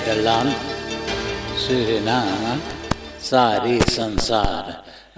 Nederland, Suriname, सारी संसार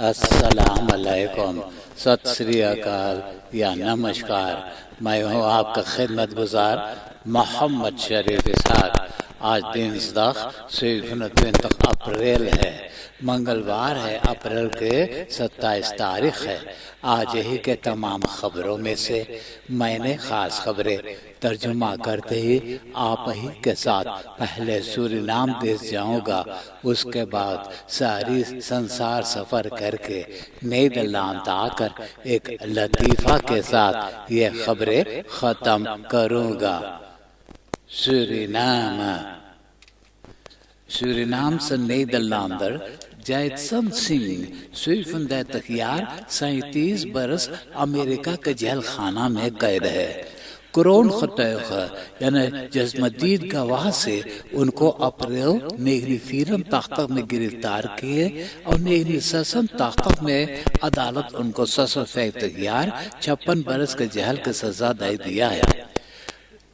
अस्सलाम अलैकुम, सत श्री अकाल या नमस्कार। मैं हूँ आपका खिदमत गुजार मोहम्मद शरीफ इसहाक। आज दिन 27 अप्रैल है, मंगलवार है, अप्रैल के 27 तारीख है। आज ही के तमाम खबरों में से मैंने खास खबरें तर्जुमा करते ही आप ही के साथ पहले सूरीनाम देश जाऊंगा, उसके बाद सारी संसार सफर करके नीदरलैंड आकर एक लतीफ़ा के साथ ये खबरें ख़त्म करूंगा। Surinaamse Nederlander जैदसन सिंह 37 बरस अमेरिका के जेल खाना में कैद है। कुरोन खतैख यानी जज्मदीद गवाह से उनको अप्रैल नेगरी फिरम ताख्तक में गिरफ्तार किए और नेगरी ससन ताख्तक में अदालत उनको 56 बरस के जेल की सजा दे दिया है।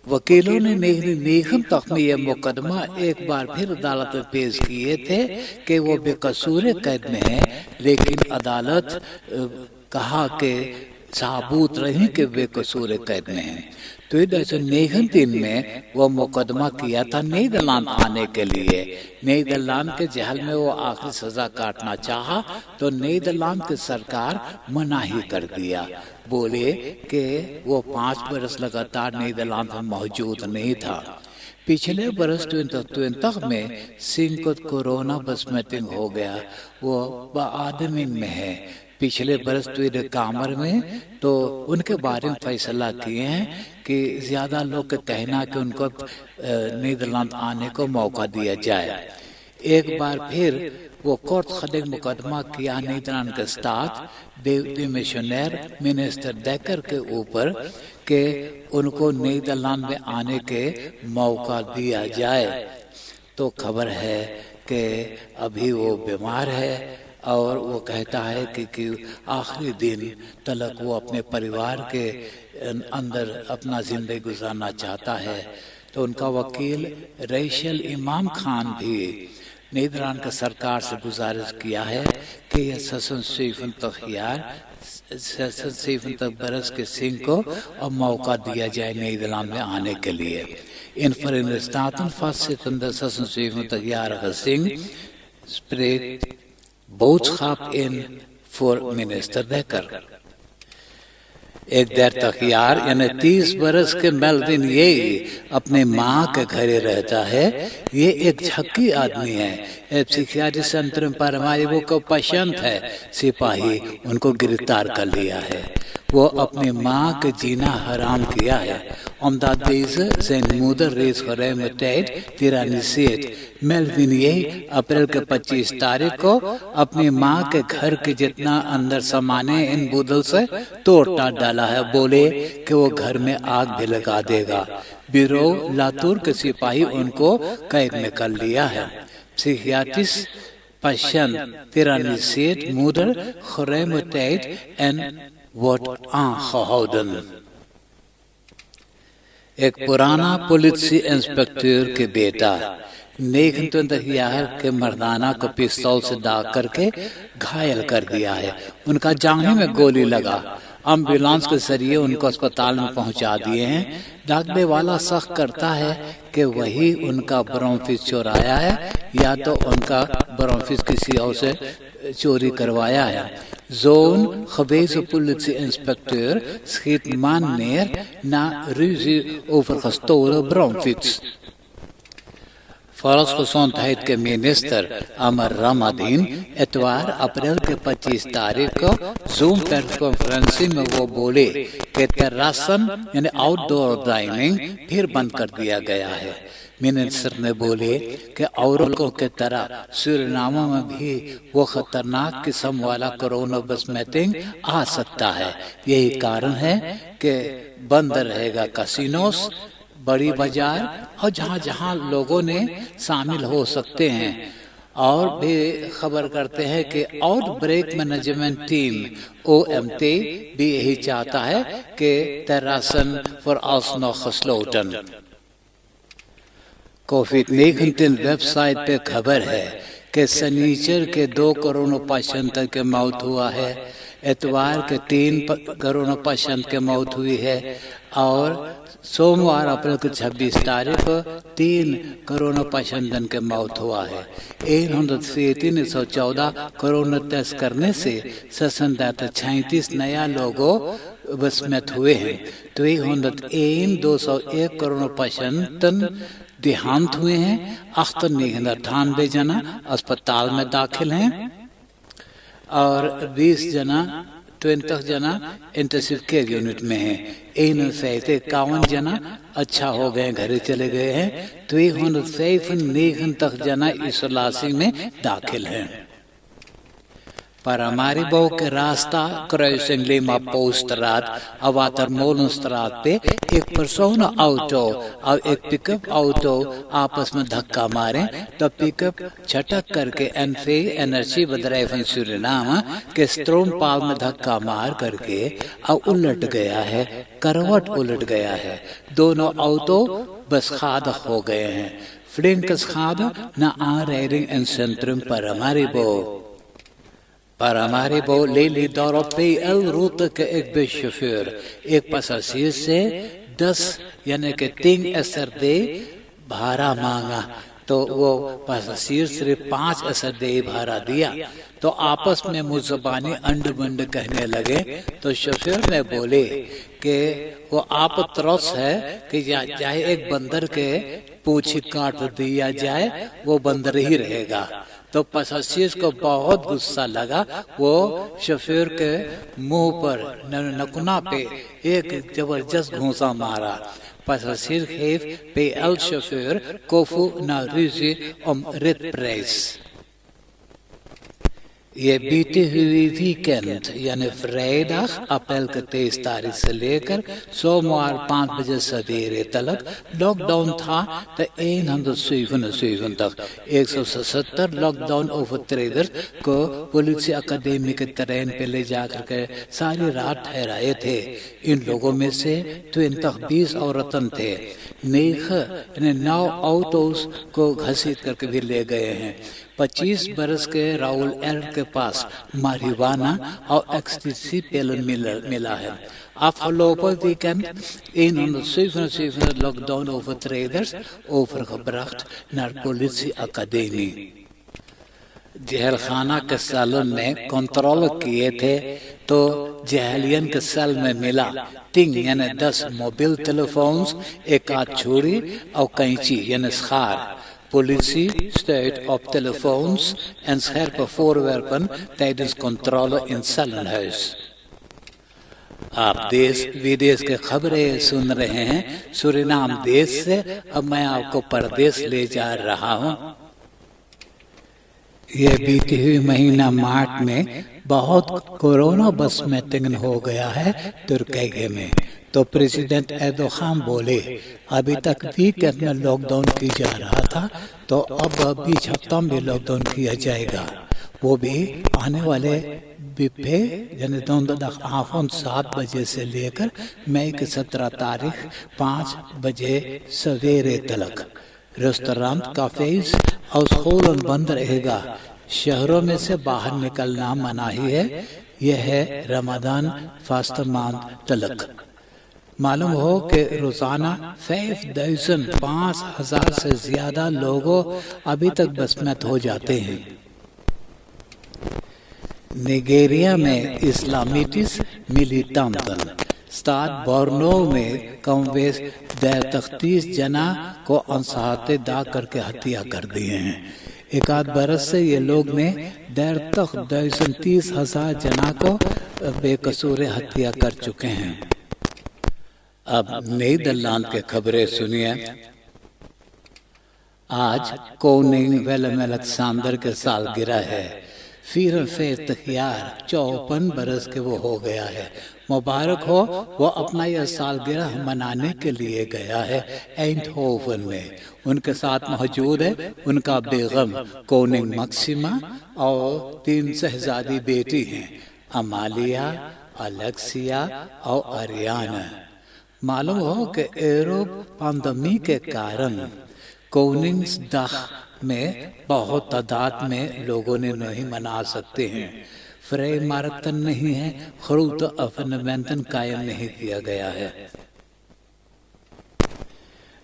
वकीलों ने नेगम तक में यह मुकदमा एक बार फिर अदालत में पेश किए थे कि वो बेकसूर कैद में है, लेकिन अदालत कहा कि साबूत रही कि बेकसूर कैद में है। तो इधर नेगन दिन में वो मुकदमा किया था नीदरलैंड आने के लिए। नीदरलैंड के जेल में वो आखिरी सजा काटना चाहा तो नीदरलैंड की सरकार मनाही कर दिया, बोले कि वो 5 बरस लगातार नीदरलैंड में मौजूद नहीं था। पिछले बरस 2020 में सिंह को कोरोना बसमेटिंग हो गया, वो आदमी में है। पिछले बरस कामर में तो उनके बारे में फैसला किए हैं कि ज्यादा लोग का कहना कि उनको नीदरलैंड आने को मौका दिया जाए। एक बार फिर वो कोर्ट खदेग मुकदमा किया नीदरलैंड के साथ डेप्टी मिशनर मिनिस्टर डेकर के ऊपर कि उनको नीदरलैंड में आने के मौका दिया जाए। तो खबर है कि अभी वो बीमार है और वो कहता है कि आखिरी दिन तलक वो अपने परिवार के अंदर अपना जिंदगी गुजारना चाहता है। तो उनका वकील रेशल इमाम खान भी नीदरलैंड की सरकार से गुजारिश किया है कि यह 67 बरस के सिंह को अब मौका दिया जाए नीदरलैंड में आने के लिए। इन Verenigde vastzitten 76-jarige Singh spreekt boodschap in voor minister Dekker. एक 30 यानी 30 बरस के मेल्विन ये अपने माँ के घरे रहता है। ये एक झक्की आदमी है। एक सिक्योरिटी सेंटर पर हमारी वो को पसंद है, सिपाही उनको गिरफ्तार कर लिया है। वो अपनी माँ के जीना हराम किया है। Omdat deze zijn moeder reeds geruime tijd tyranniseert, Melvin ये अप्रैल के 25 तारीख को अपनी माँ के घर के जितना अंदर सामाने इन बुदल से तोड़ डाला है, बोले कि वो घर में आग भी लगा देगा। ब्यूरो लातूर के सिपाही उनको कैद में कर लिया है। Psychiatrisch patiënt tyranniseert moeder geruime tijd en wordt aangehouden। एक पुराना पुलिस इंस्पेक्टर के बेटा 29 के मर्दाना को पिस्तौल से दाग करके घायल कर दिया है। उनका जांघ में गोली लगा। एम्बुलेंस के जरिए उनको अस्पताल में पहुंचा दिए हैं। डाकने वाला शक करता है कि वही उनका ब्रोंफिस चुराया है या तो उनका ब्रोंफिस किसी और से चोरी करवाया है। Zo'n gewezen politie-inspecteur schiet man neer na ruzie over gestolen bromfiets. Volksgezondheid के मिनिस्टर अमर रमादीन इतवार अप्रैल के 25 तारीख को जूम प्रेस कॉन्फ्रेंसिंग में वो बोले कि टेरासन यानी आउटडोर डाइनिंग फिर बंद कर दिया गया है। मिनिस्टर ने बोले कि औरों के तरह सूरीनाम में भी वो खतरनाक किस्म वाला कोरोना बसमेटिंग आ सकता है। यही कारण है कि बंद रहेगा कैसीनोस, बड़ी बाजार और जहाँ जहाँ लोगों ने शामिल हो सकते हैं। और भी खबर करते हैं कि आउटब्रेक मैनेजमेंट टीम OMT भी यही चाहता है कि terrassen vooralsnog gesloten। Covid 19 website پہ خبر ہے کہ سنیچر کے 2 کورونا پیشنٹ کی موت ہوا ہے، اتوار کے 3 کورونا پیشنٹ کی موت ہوئی ہے، اور سوموار اپریل کی 26 تاریخ کو 3 کورونا پیشنٹ کی موت ہوا ہے۔ 314 کورونا ٹیسٹ کرنے سے 37 نیا لوگوں بسمت ہوئے ہیں۔ 201 کورونا پیشنٹ دیہانت ہوئے ہیں، 98 جنا اسپتال میں داخل ہیں، اور 20 جنا انٹینسیو کیئر یونٹ میں ہیں۔ 51 جنا اچھا ہو گئے، گھر چلے گئے ہیں۔ 395 جنا ایسولیشن میں داخل ہیں۔ Paramaribo کے راستہ کراسنگ لیما پوسٹ رات اواتر مولن سترات پہ ایک پرسونا آٹو اور ایک پک اپ آٹو آپس میں دھکا مارے تو پک اپ چھٹک کر کے انرجی بدرائفن سورینام کے ستروم پال میں دھکا مار کر کے الٹ گیا ہے، کروٹ الٹ گیا ہے۔ دونوں آٹو بس خادہ ہو گئے ہیں۔ فلنکس خادہ نہ آ ریڈنگ ان سنٹرم Paramaribo لیلی دورو پی ایل روٹ کے ایک بے شوفیر ایک پاساجیر سے 10 یعنی کہ 3 SRD بھاڑا مانگا تو وہ پاساجیر صرف 5 SRD بھاڑا دیا تو آپس میں مزبانی انڈ بنڈ کہنے لگے تو شوفیر نے بولے کہ وہ آپ ترس ہے کہ چاہے ایک بندر کے پوچھی کاٹ دیا جائے وہ بندر ہی رہے گا۔ تو پاساجیر کو بہت غصہ لگا، وہ شوفیر کے منہ پر نکنا پہ ایک زبردست گھونسا مارا۔ پاساجیر خیف پہ ایل شوفیر کوفو ناریزی ریت پریس۔ یہ بیتی ہوئی ویکنڈ یعنی فرائیڈے اپریل کے 23 تاریخ سے لے کر سوموار 5 بجے سویرے تلک لاک ڈاؤن تھا تو 107 تک 177 لاک ڈاؤن اوور ٹریڈرز کو پولیس اکیڈمی کے ٹرین پہ لے جا کر کے ساری رات ٹھہرائے تھے۔ ان لوگوں میں سے 20 عورتیں تھے۔ 9 آٹوز کو گھسیٹ کر کے بھی لے گئے ہیں۔ 25 برس کے راؤل ایل کے پاس ماریوانا اور ایکسٹیسی پیلن ملا ہے۔ Afgelopen weekend 177 lockdown overtreders overgebracht naar politieacademie. جہل خانہ کے سیلون میں کنٹرول کیے تھے تو جہلین کے سیل میں ملا 3 یعنی 10 موبائل ٹیلی فونز، 1 چھری اور قینچی یعنی سخار۔ Politie stuit op telefoons en scherpe voorwerpen tijdens controle in cellenhuis. آپ دیش ودیش کے خبریں سن رہے ہیں سورینام دیش سے۔ اب میں آپ کو پردیش لے جا رہا ہوں۔ یہ بیتی ہوئی مہینہ مارچ میں بہت کورونا بس میں تنگن ہو گیا ہے ترکی میں، تو پریزیڈنٹ ایردوغان بولے ابھی تک ویکنڈ میں لاک ڈاؤن کی جا رہا تھا تو اب 20 ہفتہ میں لاک ڈاؤن کیا جائے گا، وہ بھی آنے والے بپے یعنی 7 بجے سے لے کر مئی کی 17 تاریخ 5 بجے سویرے تلک۔ ریسٹورانٹ، کافیز اور اسکول بند رہے گا۔ شہروں میں سے باہر نکلنا مناہی ہے۔ یہ ہے رمضان فاسٹ مانت تلک۔ معلوم ہو کہ روزانہ 5,000 سے زیادہ لوگوں ابھی تک بسمت ہو جاتے ہیں۔ نائجیریا میں اسلامیٹس ملیٹانٹن اسٹار بورنو میں کم بیش 30 جنا کو انسہاتے دا کر کے ہتیا کر دیے ہیں۔ 1 برس سے یہ لوگ نے 30,000 جنا کو بے قصور ہتیا کر چکے ہیں۔ اب نیدرلینڈ کے خبریں سنیے۔ آج کوننگ ویلم الیگزینڈر کے سالگرہ ہے۔ 54 برس کے وہ ہو گیا ہے۔ مبارک ہو، وہ اپنا یہ سالگرہ منانے کے لیے گیا ہے اینٹہوون میں۔ ان کے ساتھ موجود ہے ان کا بیگم کوننگ مکسیما اور 3 شہزادی بیٹی ہیں، امالیہ، الیکسیا اور اریانا۔ معلوم ہو کہ ایروپ پاندمی کے کارن कोनिंग्सडाख में बहुत तादाद में लोगों ने नहीं मना सकते हैं। फ्रे इमारतन नहीं है, खरूत अफनवेंतन कायम नहीं किया गया है।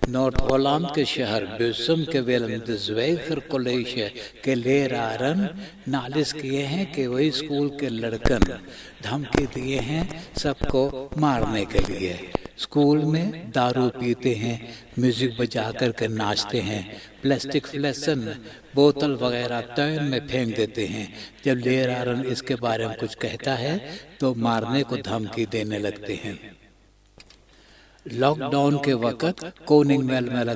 नॉर्थ होलैंड के शहर ब्यूसम के वेलम ज़्वेगर कॉलेज के लेरारन नालिश किए हैं कि वही स्कूल के लड़कन धमकी दिए हैं सबको मारने के लिए। स्कूल में दारू पीते हैं, म्यूजिक बजा कर के नाचते हैं, प्लास्टिक फ्लेसन बोतल वगैरह तैन में फेंक देते हैं। जब लेरारन इसके बारे में कुछ कहता है तो मारने को धमकी देने लगते हैं। लॉकडाउन के वक्त कोनिंग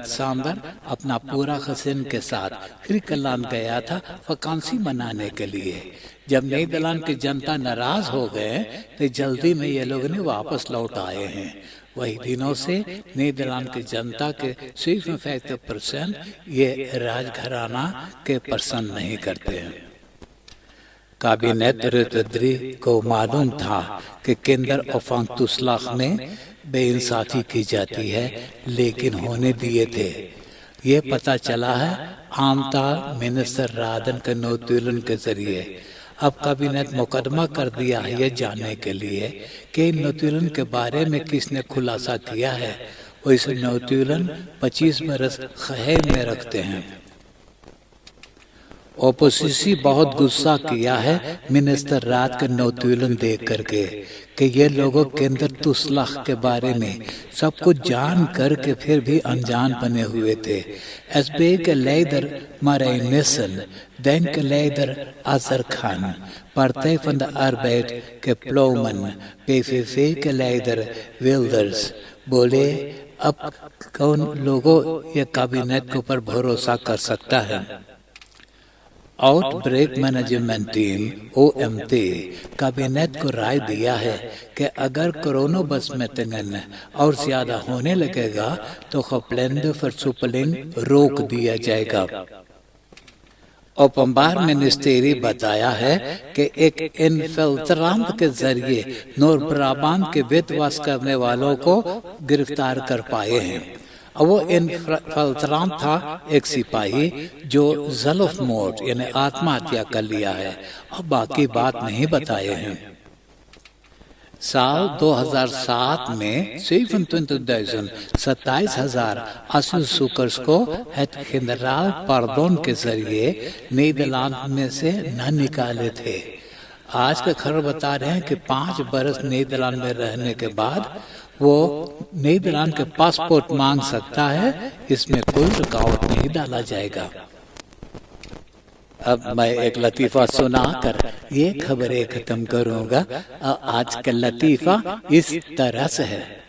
सांबर अपना पूरा खसिन के साथ ग्रीकलैंड गया था वकांसी मनाने के लिए। जब नीदरलैंड की जनता नाराज हो गए तो जल्दी में ये लोग ने वापस लौट आए हैं। वही दिनों से नीदरलैंड की जनता के 57% ये राजघराना के पसंद नहीं करते हैं। काबिनेट रुतद्री को मालूम था कि किंडर ऑफांग तुस्लाख में बेइंसाफी की जाती है, लेकिन होने दिए थे। ये पता चला है आमता मिनिस्टर रादन के नोतुलन के जरिए। अब कैबिनेट मुकदमा कर दिया है ये जानने के लिए कि नोतुलन के बारे में किसने खुलासा किया है। वैसे नोतुलन 25 बरस खैर में रखते हैं। ओपोसिसी बहुत गुस्सा किया है मिनिस्टर रात के नोतुलन देख करके कि ये लोगों के अंदर तुस्लाख के बारे में सब कुछ जान करके फिर भी अनजान बने हुए थे। एसबे के लेदर मरेनिसन देन के लेदर अजर Khan partij van de arbeid के प्लोमन पीसीसी के लेदर विल्डर्स बोले अब कौन लोगों ये कैबिनेट के ऊपर भरोसा कर सकता है। Outbreak management team OMT cabinet को राय दिया है कि अगर कोरोना बस में तंगन और ज्यादा होने लगेगा तो खपलेंड फरसुपलिंग रोक दिया जाएगा। ओपनबार मिनिस्ट्री बताया है कि एक इनफिल्ट्रांट के जरिए नॉर्थ-ब्राबांट के विध्वंस करने वालों को गिरफ्तार कर पाए हैं। अब वो इनफिल्ट्रांट था एक सिपाही जो ज़ल्फ़मोर्ड यानी आत्महत्या कर लिया है। अब बाकी बात नहीं बताए हैं। साल 2007 में 27,000 असुलसूकर्स को हेड जनरल पार्डोन के जरिए नीदरलैंड में से न निकाले थे। आज का खबर बता रहे हैं कि 5 बरस नीदरलैंड में रहने के बाद वो नीदरलैंड के पासपोर्ट मांग सकता है। इसमें कोई रुकावट नहीं डाला जाएगा। अब मैं एक लतीफा सुनाकर ये खबरें खत्म करूंगा। आज का लतीफा इस तरह से है।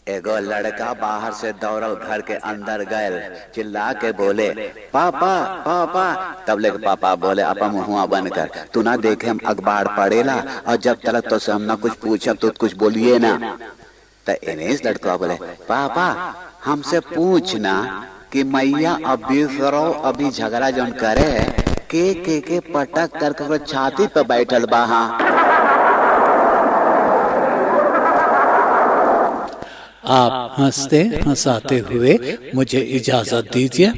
एगो लड़का बाहर से दौड़ल घर के अंदर गए, चिल्ला के बोले पापा पापा। तब ले पापा बोले अपा मुहुआ बनकर तू ना देखे हम अखबार पढ़ेला और जब तक तो से हम ना कुछ पूछब तो कुछ बोलिए ना। तो इनेस लड़का बोले पापा हमसे पूछना कि मैया अभी करो अभी झगड़ा जौन करे के पटक कर छाती पे बैठल बहा। आप हंसते हंसाते हुए मुझे इजाजत दीजिए।